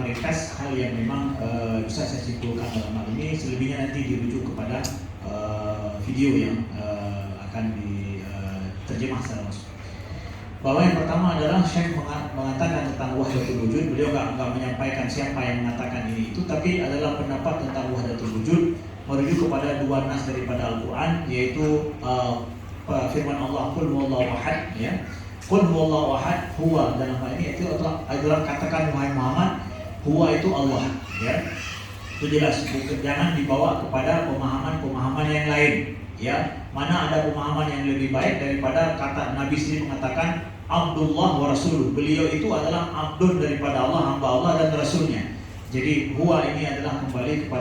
meringkas hal yang memang bisa saya simpulkan dalam hal ini. Selebihnya nanti dirujuk kepada video yang akan diterjemah secara langsung. Bahwa yang pertama adalah Syekh mengatakan tentang wahdatul wujud. Beliau nggak menyampaikan siapa yang mengatakan ini itu, tapi adalah pendapat tentang wahdatul wujud merujuk kepada dua nas daripada Al-Quran, yaitu firman Allah, Qul huwallahu ahad, ya. Qul huwallahu ahad, huwa dalam hal ini itu adalah katakan wahai Muhammad, huwa itu Allah, ya. Itu jelas, jangan dibawa kepada pemahaman yang lain, ya. Mana ada pemahaman yang lebih baik daripada kata Nabi sendiri mengatakan Abdullah wa Rasuluh. Beliau itu adalah abdun daripada Allah, hamba Allah dan Rasulnya. Jadi huwa ini adalah kembali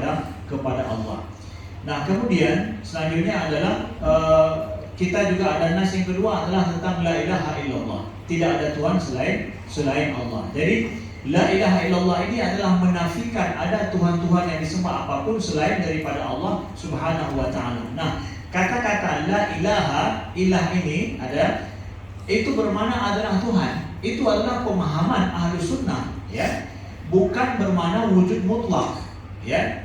kepada Allah. Nah, kemudian selanjutnya adalah kita juga ada nas yang kedua adalah tentang la ilaha illallah. Tidak ada Tuhan selain Allah. Jadi la ilaha illallah ini adalah menafikan ada Tuhan-Tuhan yang disembah apapun selain daripada Allah Subhanahu wa taala. Nah, kata-kata la ilaha, ilah ini ada itu bermakna adalah Tuhan. Itu adalah pemahaman Ahlus Sunnah, ya. Bukan bermakna wujud mutlak, ya.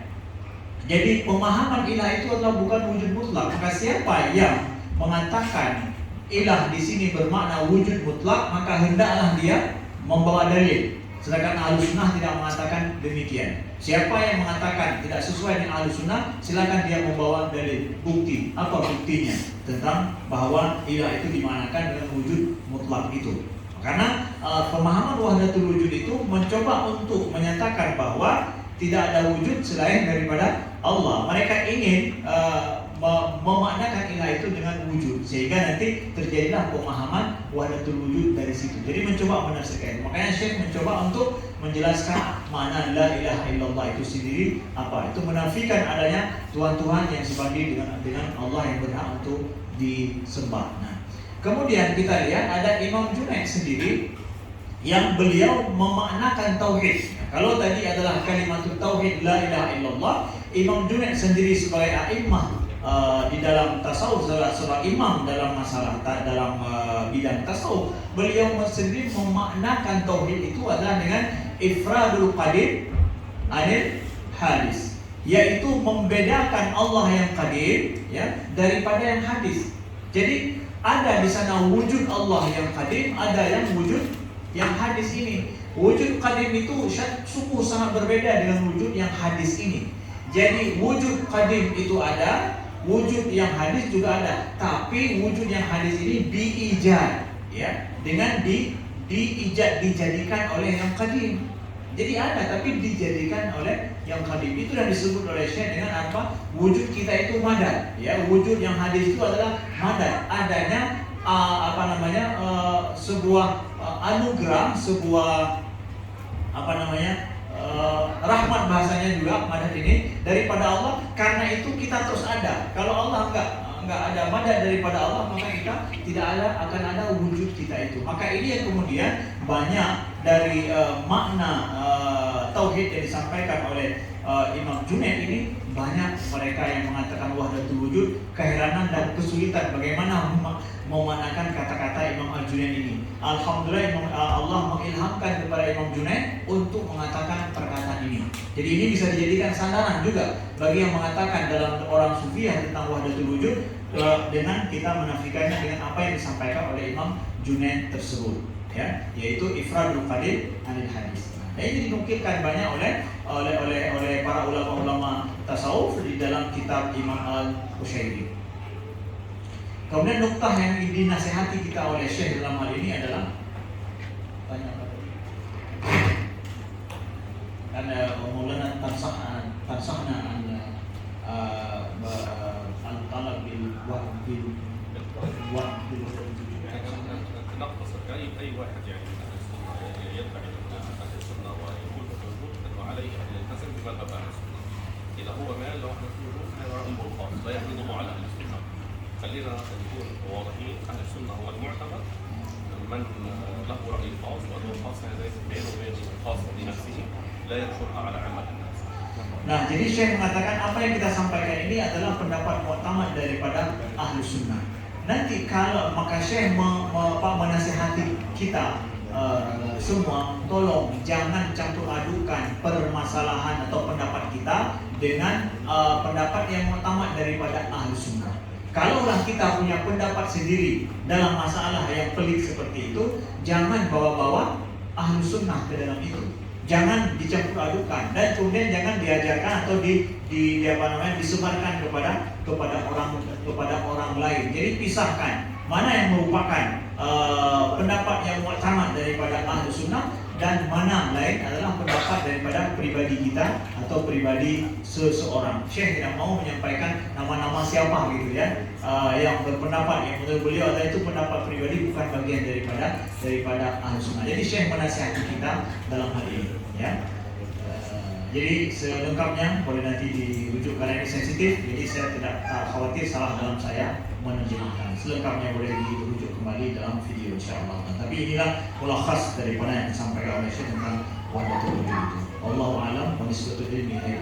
Jadi pemahaman ilah itu adalah bukan wujud mutlak. Maka siapa yang mengatakan ilah di sini bermakna wujud mutlak, maka hendaklah dia membawa dalil. Sedangkan Ahlus Sunnah tidak mengatakan demikian. Siapa yang mengatakan tidak sesuai dengan Ahlus Sunnah, silakan dia membawa dalil, bukti. Apa buktinya tentang bahwa ilah itu dimanakan dengan wujud mutlak itu? Karena pemahaman wahdatul wujud itu mencoba untuk menyatakan bahwa tidak ada wujud selain daripada Allah. Mereka ingin memaknakan ilah itu dengan wujud, sehingga nanti terjadilah pemahaman wahdatul wujud dari situ. Jadi mencoba menafsirkan. Makanya Syekh mencoba untuk menjelaskan makna la ilaha illallah itu sendiri apa. Itu menafikan adanya Tuhan-Tuhan yang sebanding dengan Allah yang berhak untuk disembah. Nah, kemudian kita lihat ada Imam Junaid sendiri yang beliau memaknakan tauhid. Nah, kalau tadi adalah kalimatut tauhid la ilaha illallah, Imam Junaid sendiri sebagai a'immah di dalam tasawuf, sebagai imam dalam masalah dalam bidang tasawuf, beliau sendiri memaknakan tauhid itu adalah dengan ifradul qadim anil hadis, yaitu membedakan Allah yang qadim, ya, daripada yang hadis. Jadi ada di sana wujud Allah yang qadim, ada yang wujud yang hadis ini. Wujud qadim itu sungguh sangat berbeda dengan wujud yang hadis ini. Jadi wujud qadim itu ada, wujud yang hadis juga ada, tapi wujud yang hadis ini diijad, ya, dengan diijad, dijadikan oleh yang qadim. Jadi ada, tapi dijadikan oleh yang qadim. Itu yang disebut oleh Syekh dengan apa? Wujud kita itu madad, ya. Wujud yang hadis itu adalah madad, adanya sebuah anugerah, sebuah rahmat bahasanya juga madad ini daripada Allah. Karena itu kita terus ada. Kalau Allah enggak ada madad daripada Allah, maka kita tidak akan ada wujud kita itu. Maka ini yang kemudian banyak dari makna tauhid yang disampaikan oleh Imam Junaid ini, banyak mereka yang mengatakan wahdatul wujud, keheranan dan kesulitan bagaimana memanakan kata-kata Imam Al-Junaid ini. Alhamdulillah Allah mengilhamkan kepada Imam Junaid untuk mengatakan perkataan ini. Jadi ini bisa dijadikan sandaran juga bagi yang mengatakan dalam orang sufiyah tentang wahdatul wujud, dengan kita menafikannya dengan apa yang disampaikan oleh Imam Junaid tersebut, ya, yaitu ifradul qadim anil hadis. Nah, ini dinukilkan banyak oleh para ulama-ulama tasawuf di dalam kitab Imam Al-Qushayri. Kemudian nuktah yang dinasihati kita oleh Syekh dalam hal ini adalah tanya apa tadi? Karena Maulana tansahna al-talab bil wahbil نقتصر أي واحد يعني يتبع أهل السنة ويقول بالوجود أنه عليه أن يلتزم بمذهب أهل السنة. إذا هو مال لوحدة الوجود فهو أمر خاص لا يفرضه على أهل السنة. خلينا نكون واضحين، أهل السنة هو المعتمد، من له رأي خاص وله خاص بينه وبين خاص بنفسه لا ينشرها على عامة الناس. Nah, jadi Syekh mengatakan apa yang kita sampaikan ini adalah pendapat mu'tamad daripada Ahlus Sunnah. Nanti kalau maka Syekh menasihati kita semua tolong jangan campur adukan permasalahan atau pendapat kita dengan pendapat yang muktamad daripada ahli sunnah. Kalaulah kita punya pendapat sendiri dalam masalah yang pelik seperti itu, jangan bawa-bawa ahli sunnah ke dalam itu. Jangan dicampur adukan dan kemudian jangan diajarkan atau disebarkan kepada orang lain. Jadi pisahkan mana yang merupakan pendapat yang muktamad daripada ahli sunnah dan mana lain adalah pendapat daripada pribadi kita atau pribadi seseorang. Syekh tidak mau menyampaikan nama-nama siapa gitu ya, yang berpendapat yang menurut beliau adalah itu pendapat pribadi, bukan bagian daripada ahli sunnah. Jadi Syekh menasihati kita dalam hal ini ya. Jadi selengkapnya boleh nanti dirujuk karena ini sensitif, jadi saya tidak khawatir salah dalam saya menerjemahkan. Selengkapnya boleh dirujuk kembali dalam video insyaallah. Tapi inilah mulakhas daripada yang disampaikan oleh Syekh tentang wahdatul wujud itu. Wallahu a'lam wa nisbatul ilmi ila